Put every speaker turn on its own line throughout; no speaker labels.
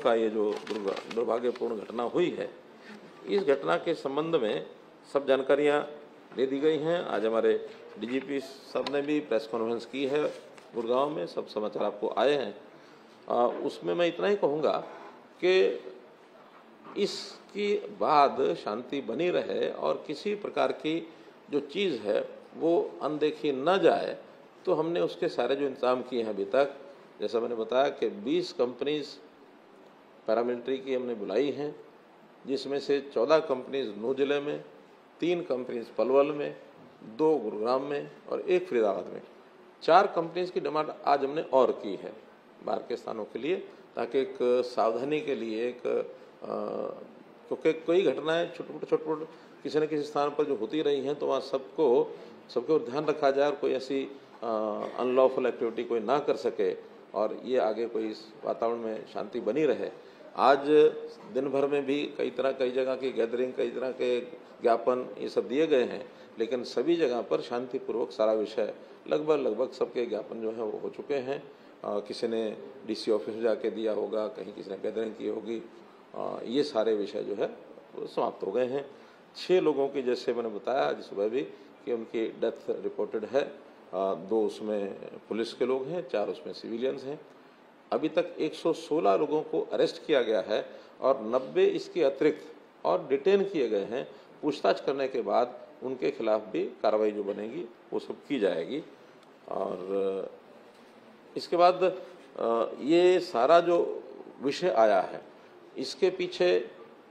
का ये जो दुर्भाग्यपूर्ण घटना हुई है, इस घटना के संबंध में सब जानकारियां दे दी गई हैं। आज हमारे डीजीपी साहब ने भी प्रेस कॉन्फ्रेंस की है गुड़गांव में, सब समाचार आपको आए हैं। उसमें मैं इतना ही कहूँगा कि इसके बाद शांति बनी रहे और किसी प्रकार की जो चीज़ है वो अनदेखी न जाए, तो हमने उसके सारे जो इंतजाम किए हैं अभी तक, जैसा मैंने बताया कि 20 कंपनीज पैरामिलिट्री की हमने बुलाई हैं, जिसमें से 14 कंपनीज नूह जिले में, 3 कंपनीज पलवल में, 2 गुरुग्राम में और 1 फरीदाबाद में। 4 कंपनीज की डिमांड आज हमने और की है बाहर के स्थानों के लिए, ताकि एक सावधानी के लिए एक क्योंकि कोई घटनाएं छोटे किसी न किसी स्थान पर जो होती रही हैं, तो वहाँ सबको ध्यान रखा जाए और कोई ऐसी अनलॉफुल एक्टिविटी कोई ना कर सके और ये आगे कोई इस वातावरण में शांति बनी रहे। आज दिन भर में भी कई जगह की गैदरिंग, कई तरह के ज्ञापन ये सब दिए गए हैं, लेकिन सभी जगह पर शांतिपूर्वक सारा विषय लगभग सबके ज्ञापन जो है वो हो चुके हैं। किसी ने डीसी ऑफिस में जाके दिया होगा, कहीं किसी ने गैदरिंग की होगी, ये सारे विषय जो है वो समाप्त हो गए हैं। 6 लोगों की, जैसे मैंने बताया आज सुबह भी, कि उनकी डेथ रिपोर्टेड है। 2 उसमें पुलिस के लोग हैं, 4 उसमें सिविलियंस हैं। अभी तक 116 लोगों को अरेस्ट किया गया है और 90 इसके अतिरिक्त और डिटेन किए गए हैं। पूछताछ करने के बाद उनके खिलाफ भी कार्रवाई जो बनेगी वो सब की जाएगी। और इसके बाद ये सारा जो विषय आया है, इसके पीछे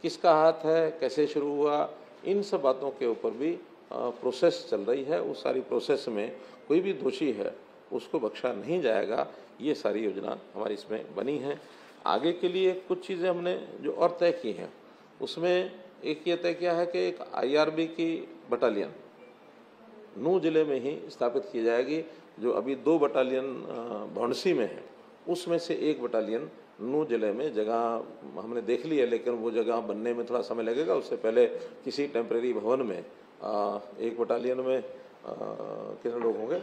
किसका हाथ है, कैसे शुरू हुआ, इन सब बातों के ऊपर भी प्रोसेस चल रही है। उस सारी प्रोसेस में कोई भी दोषी है उसको बख्शा नहीं जाएगा। ये सारी योजना हमारी इसमें बनी है। आगे के लिए कुछ चीज़ें हमने जो और तय की हैं, उसमें एक ये तय किया है कि एक IRB की बटालियन नूह जिले में ही स्थापित की जाएगी। जो अभी 2 बटालियन भौंडसी में है, उसमें से 1 बटालियन नूह जिले में जगह हमने देख ली है, लेकिन वो जगह बनने में थोड़ा समय लगेगा। उससे पहले किसी टेम्परेरी भवन में 1 बटालियन में कितने लोग होंगे,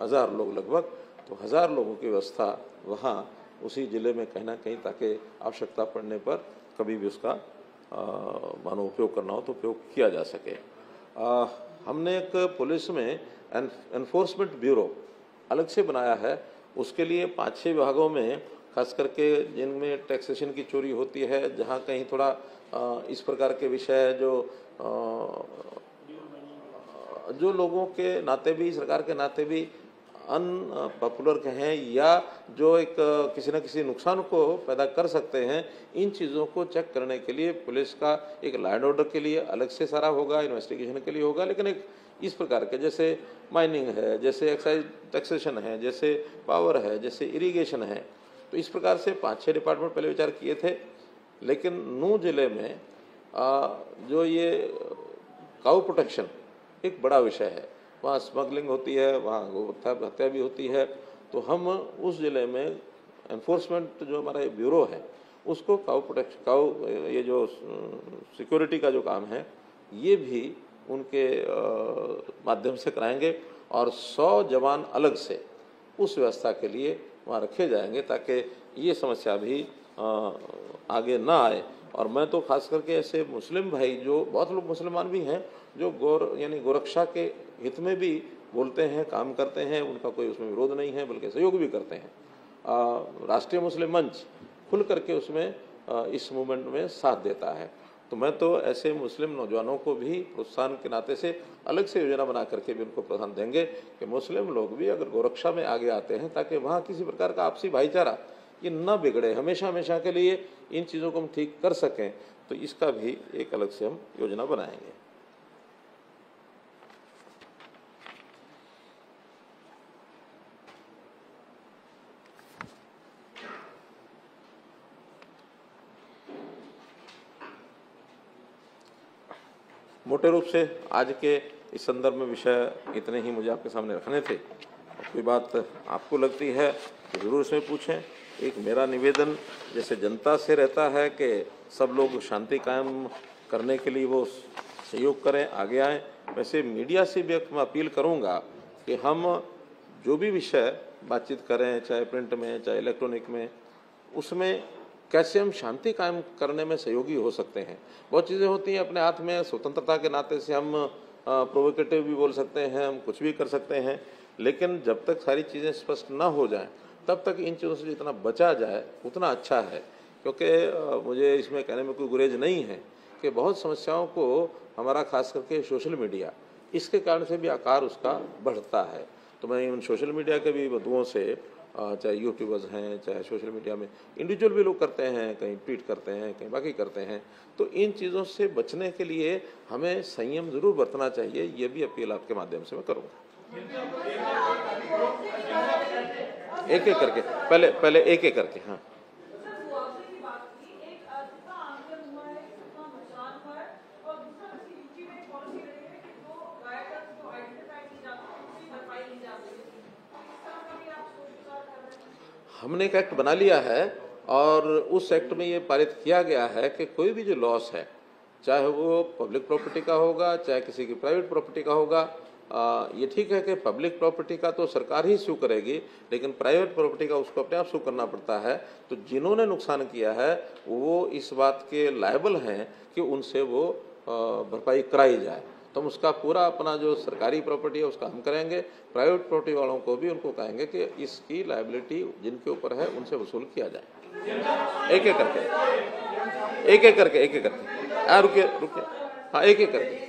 1000 लोग लगभग, तो 1000 लोगों की व्यवस्था वहाँ उसी ज़िले में कहीं ना कहीं, ताकि आवश्यकता पड़ने पर कभी भी उसका मानो उपयोग करना हो तो उपयोग किया जा सके। हमने एक पुलिस में एनफोर्समेंट ब्यूरो अलग से बनाया है। उसके लिए 5-6 विभागों में, खास करके जिनमें टैक्सेशन की चोरी होती है, जहाँ कहीं थोड़ा इस प्रकार के विषय जो लोगों के नाते भी, सरकार के नाते भी अनपॉपुलर कहें, या जो एक किसी न किसी नुकसान को पैदा कर सकते हैं, इन चीज़ों को चेक करने के लिए पुलिस का एक लॉ एंड ऑर्डर के लिए अलग से सारा होगा, इन्वेस्टिगेशन के लिए होगा। लेकिन एक इस प्रकार के, जैसे माइनिंग है, जैसे एक्साइज टैक्सेशन है, जैसे पावर है, जैसे इरिगेशन है, तो इस प्रकार से 5-6 डिपार्टमेंट पहले विचार किए थे। लेकिन नूह जिले में जो ये काऊ प्रोटेक्शन एक बड़ा विषय है, वहाँ स्मगलिंग होती है, वहाँ गौ हत्या भी होती है। तो हम उस ज़िले में एनफोर्समेंट जो हमारा ब्यूरो है, उसको काऊ ये जो सिक्योरिटी का जो काम है, ये भी उनके माध्यम से कराएंगे। और 100 जवान अलग से उस व्यवस्था के लिए वहाँ रखे जाएंगे, ताकि ये समस्या भी आगे ना आए। और मैं तो खास करके ऐसे मुस्लिम भाई, जो बहुत लोग मुसलमान भी हैं, जो गोरक्षा के हित में भी बोलते हैं, काम करते हैं, उनका कोई उसमें विरोध नहीं है, बल्कि सहयोग भी करते हैं। राष्ट्रीय मुस्लिम मंच खुल करके उसमें इस मूवमेंट में साथ देता है। तो मैं तो ऐसे मुस्लिम नौजवानों को भी प्रोत्साहन के नाते से अलग से योजना बना करके भी उनको प्रोत्साहन देंगे कि मुस्लिम लोग भी अगर गोरक्षा में आगे आते हैं, ताकि वहाँ किसी प्रकार का आपसी भाईचारा ये न बिगड़े, हमेशा के लिए इन चीज़ों को हम ठीक कर सकें, तो इसका भी एक अलग से हम योजना बनाएंगे। मोटे रूप से आज के इस संदर्भ में विषय इतने ही मुझे आपके सामने रखने थे। कोई बात आपको लगती है तो ज़रूर इसमें पूछें। एक मेरा निवेदन जैसे जनता से रहता है कि सब लोग शांति कायम करने के लिए वो सहयोग करें, आगे आएँ, वैसे मीडिया से भी मैं अपील करूँगा कि हम जो भी विषय बातचीत करें, चाहे प्रिंट में, चाहे इलेक्ट्रॉनिक में, उसमें कैसे हम शांति कायम करने में सहयोगी हो सकते हैं। बहुत चीज़ें होती हैं अपने हाथ में, स्वतंत्रता के नाते से हम प्रोवोकेटिव भी बोल सकते हैं, हम कुछ भी कर सकते हैं, लेकिन जब तक सारी चीज़ें स्पष्ट ना हो जाएं तब तक इन चीज़ों से जितना बचा जाए उतना अच्छा है। क्योंकि मुझे इसमें कहने में कोई गुरेज नहीं है कि बहुत समस्याओं को हमारा खास करके सोशल मीडिया, इसके कारण से भी आकार उसका बढ़ता है। तो मैं उन सोशल मीडिया के भी बंधुओं से, चाहे यूट्यूबर्स हैं, चाहे सोशल मीडिया में इंडिविजुअल भी लोग करते हैं, कहीं ट्वीट करते हैं, कहीं बाकी करते हैं, तो इन चीज़ों से बचने के लिए हमें संयम ज़रूर बरतना चाहिए। ये भी अपील आपके माध्यम से मैं करूँगा। एक एक करके, पहले एक एक करके। हाँ, हमने एक एक्ट बना लिया है और उस एक्ट में ये पारित किया गया है कि कोई भी जो लॉस है, चाहे वो पब्लिक प्रॉपर्टी का होगा, चाहे किसी की प्राइवेट प्रॉपर्टी का होगा, ये ठीक है कि पब्लिक प्रॉपर्टी का तो सरकार ही सू करेगी, लेकिन प्राइवेट प्रॉपर्टी का उसको अपने आप सू करना पड़ता है। तो जिन्होंने नुकसान किया है वो इस बात के लायबल हैं कि उनसे वो भरपाई कराई जाए। तो हम उसका पूरा अपना जो सरकारी प्रॉपर्टी है उसका हम करेंगे, प्राइवेट प्रॉपर्टी वालों को भी उनको कहेंगे कि इसकी लायबिलिटी जिनके ऊपर है उनसे वसूल किया जाए। एक एक करके, एक एक करके, एक एक करके। रुकिए रुकिए, हाँ, एक एक करके।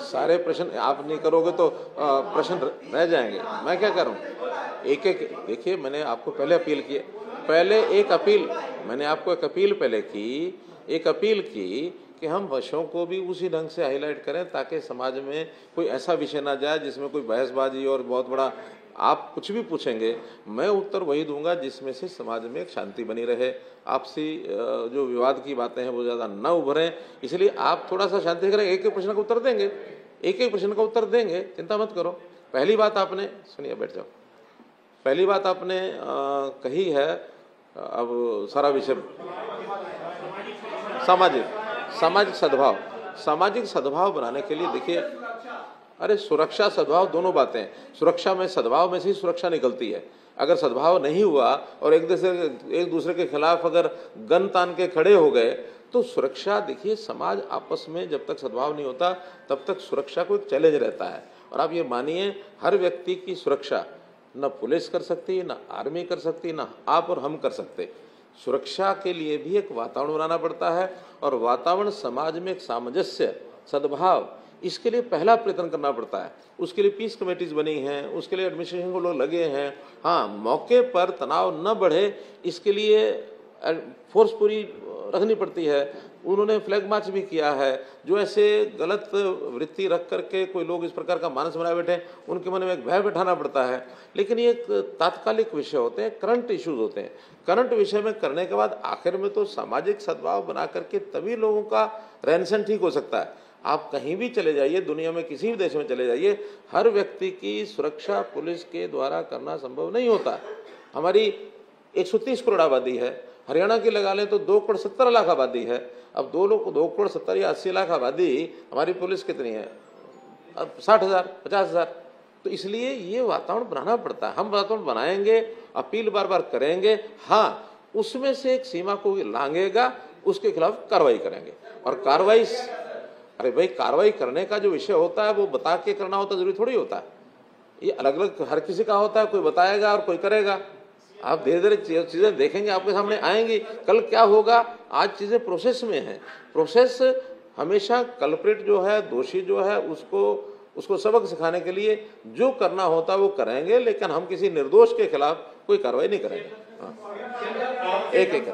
सारे प्रश्न आप नहीं करोगे तो प्रश्न रह जाएंगे। मैं क्या करूं? एक एक देखिए, मैंने आपको पहले अपील की, मैंने आपको एक अपील पहले की, एक अपील की कि हम विषयों को भी उसी ढंग से हाईलाइट करें ताकि समाज में कोई ऐसा विषय ना जाए जिसमें कोई बहसबाजी और बहुत बड़ा, आप कुछ भी पूछेंगे मैं उत्तर वही दूंगा जिसमें से समाज में एक शांति बनी रहे, आपसी जो विवाद की बातें हैं वो ज़्यादा न उभरें। इसलिए आप थोड़ा सा शांति करें, एक एक प्रश्न का उत्तर देंगे, एक एक प्रश्न का उत्तर देंगे, चिंता मत करो। पहली बात आपने, सुनिए, बैठ जाओ। पहली बात आपने कही है, अब सारा विषय सामाजिक सद्भाव बनाने के लिए देखिए, अरे सुरक्षा सद्भाव दोनों बातें हैं। सुरक्षा में, सद्भाव में से ही सुरक्षा निकलती है। अगर सद्भाव नहीं हुआ और एक दूसरे के खिलाफ अगर गन तान के खड़े हो गए तो सुरक्षा, देखिए समाज आपस में जब तक सद्भाव नहीं होता तब तक सुरक्षा को एक चैलेंज रहता है। और आप ये मानिए, हर व्यक्ति की सुरक्षा न पुलिस कर सकती, न आर्मी कर सकती, न आप और हम कर सकते। सुरक्षा के लिए भी एक वातावरण बनाना पड़ता है और वातावरण, समाज में एक सामंजस्य, सद्भाव, इसके लिए पहला प्रयत्न करना पड़ता है। उसके लिए पीस कमेटीज बनी हैं, उसके लिए एडमिनिस्ट्रेशन को लोग लगे हैं। हाँ, मौके पर तनाव न बढ़े इसके लिए फोर्स पूरी रखनी पड़ती है। उन्होंने फ्लैग मार्च भी किया है। जो ऐसे गलत वृत्ति रख करके कोई लोग इस प्रकार का मानस बनाए बैठे, उनके मन में एक भय बैठाना पड़ता है। लेकिन ये तात्कालिक विषय होते हैं, करंट इश्यूज होते हैं। करंट विषय में करने के बाद आखिर में तो सामाजिक सद्भाव बना करके तभी लोगों का रहन सहन ठीक हो सकता है। आप कहीं भी चले जाइए, दुनिया में किसी भी देश में चले जाइए, हर व्यक्ति की सुरक्षा पुलिस के द्वारा करना संभव नहीं होता। हमारी 130 करोड़ आबादी है, हरियाणा की लगा लें तो 2 करोड़ 70 लाख आबादी है। अब 2 करोड़ 70 या 80 लाख आबादी, हमारी पुलिस कितनी है? अब 60,000, 50,000। तो इसलिए ये वातावरण बनाना पड़ता है। हम वातावरण बनाएंगे, अपील बार बार करेंगे, हाँ उसमें से एक सीमा को लांघेगा, उसके खिलाफ कार्रवाई करेंगे। और कार्रवाई, अरे भाई कार्रवाई करने का जो विषय होता है वो बता के करना होता, जरूरी थोड़ी होता है। ये अलग अलग हर किसी का होता है, कोई बताएगा और कोई करेगा। आप धीरे धीरे चीजें देखेंगे, आपके सामने आएंगी। कल क्या होगा, आज चीजें प्रोसेस में हैं। प्रोसेस हमेशा कल्प्रिट जो है, दोषी जो है, उसको सबक सिखाने के लिए जो करना होता है वो करेंगे, लेकिन हम किसी निर्दोष के खिलाफ कोई कार्रवाई नहीं करेंगे। एक एक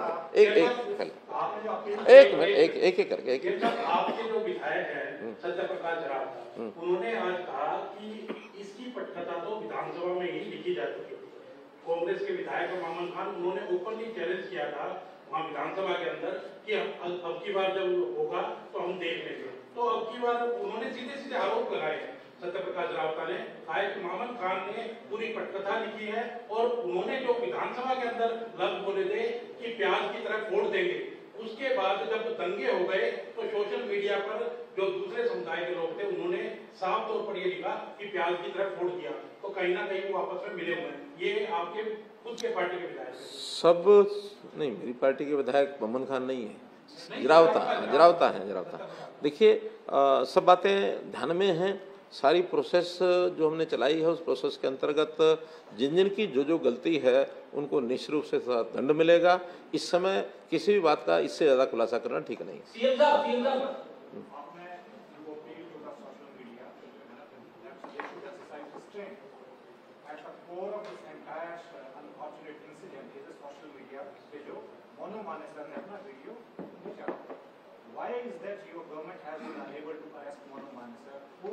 करके
आपके जो विधायक हैं सत्यप्रकाश राव, उन्होंने आज कहा कि इसकी पटकथा तो विधानसभा में ही लिखी जा चुकी थी। कांग्रेस के विधायक मामन खान, उन्होंने ओपनली चैलेंज किया था वहाँ विधानसभा के अंदर कि अब की बार जब होगा तो हम देख लेंगे। तो अब की बार उन्होंने सीधे सीधे आरोप लगाए हैं सत्यप्रकाश रावता ने, कहा कि मामन खान ने पूरी पटकथा लिखी है और उन्होंने जो विधानसभा के अंदर लफ्ज बोले थे कि प्याज की तरह फोड़ देंगे, उसके बाद जब दंगे हो गए तो सोशल मीडिया पर जो दूसरे समुदाय के लोग थे उन्होंने साफ तौर पर ये लिखा कि प्याज की तरह फोड़ दिया। तो कहीं ना कहीं वो आपस में मिले हुए हैं। ये आपके खुद के पार्टी के विधायक
सब नहीं, मेरी पार्टी के विधायक मामन खान नहीं है, जरावता है। देखिए सब बातें ध्यान में हैं। सारी प्रोसेस जो हमने चलाई है, उस प्रोसेस के अंतर्गत जिन जिन की जो गलती है उनको निश्चित रूप से दंड मिलेगा। इस समय किसी भी बात का इससे ज़्यादा खुलासा करना ठीक नहीं है।
Why is that your government has been unable to arrest Monu Manesar, who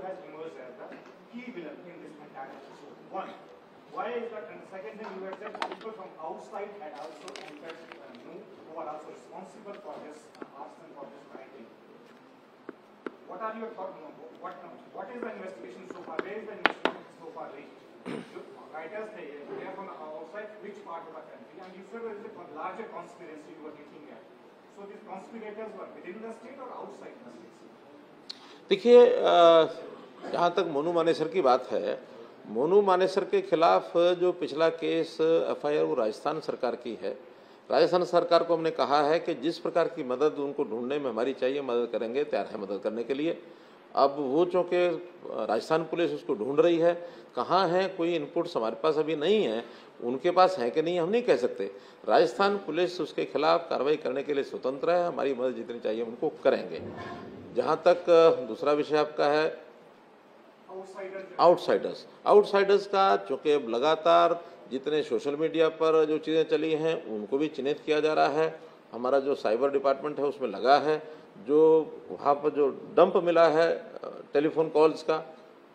has emerged as the key villain in this entire episode? One, why is that? And the second thing, you had said people from outside had also entered, who are also responsible for this arson, for this writing. What are your thoughts? What is the investigation so far? Where is the investigation so far reached? Writers, they are from outside which part of the country? And you said there is a larger conspiracy you were looking at. So these conspirators were within the state or outside the state?
देखिए जहाँ तक मोनू मानेसर की बात है, मोनू मानेसर के खिलाफ जो पिछला केस एफआईआर वो राजस्थान सरकार की है। राजस्थान सरकार को हमने कहा है कि जिस प्रकार की मदद उनको ढूंढने में हमारी चाहिए, मदद करेंगे, तैयार है मदद करने के लिए। अब वो चूँकि राजस्थान पुलिस उसको ढूंढ रही है, कहाँ है कोई इनपुट्स हमारे पास अभी नहीं है, उनके पास है कि नहीं हम नहीं कह सकते। राजस्थान पुलिस उसके खिलाफ कार्रवाई करने के लिए स्वतंत्र है, हमारी मदद जितनी चाहिए उनको करेंगे। जहाँ तक दूसरा विषय आपका है आउटसाइडर्स का, चूँकि अब लगातार जितने सोशल मीडिया पर जो चीज़ें चली हैं उनको भी चिन्हित किया जा रहा है। हमारा जो साइबर डिपार्टमेंट है उसमें लगा है, जो वहाँ पर जो डंप मिला है टेलीफोन कॉल्स का,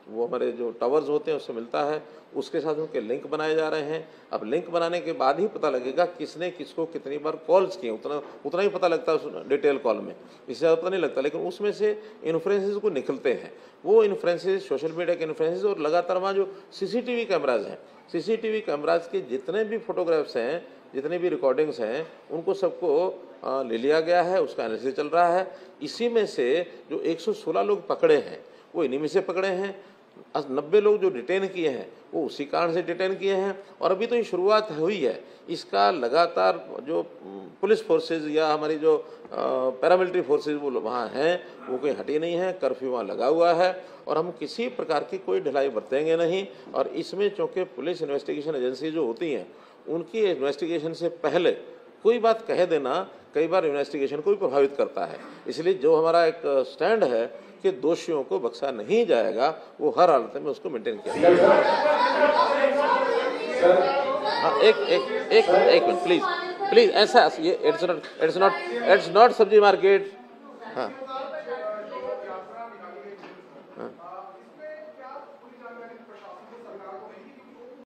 वो हमारे जो टावर्स होते हैं उससे मिलता है, उसके साथ उनके लिंक बनाए जा रहे हैं। अब लिंक बनाने के बाद ही पता लगेगा किसने किसको कितनी बार कॉल्स किए, उतना ही पता लगता है उस डिटेल कॉल में, इससे ज़्यादा पता नहीं लगता। लेकिन उसमें से इन्फ्लुएंसेस को निकलते हैं, वो इन्फ्लुएंसेस सोशल मीडिया के इन्फ्लुएंसेस, और लगातार वहाँ जो सीसीटीवी कैमराज हैं, सीसीटीवी कैमराज के जितने भी फोटोग्राफ्स हैं, जितने भी रिकॉर्डिंग्स हैं, उनको सबको ले लिया गया है, उसका एनालिसिस चल रहा है। इसी में से जो 116 लोग पकड़े हैं वो इन्हीं में से पकड़े हैं। 90 लोग जो डिटेन किए हैं वो उसी कारण से डिटेन किए हैं। और अभी तो ये शुरुआत हुई है, इसका लगातार जो पुलिस फोर्सेज या हमारी जो पैरामिलिट्री फोर्सेज वो वहाँ हैं वो कोई हटी नहीं है, कर्फ्यू वहाँ लगा हुआ है और हम किसी प्रकार की कोई ढिलाई बरतेंगे नहीं। और इसमें चूँकि पुलिस इन्वेस्टिगेशन एजेंसी जो होती हैं उनकी इन्वेस्टिगेशन से पहले कोई बात कह देना कई बार इन्वेस्टिगेशन को भी प्रभावित करता है। इसलिए जो हमारा एक स्टैंड है कि दोषियों को बख्शा नहीं जाएगा, वो हर हालत में उसको मेंटेन किया जाएगा। हाँ एक मिनट प्लीज ऐसा ये इट्स नॉट सब्जी मार्केट। हाँ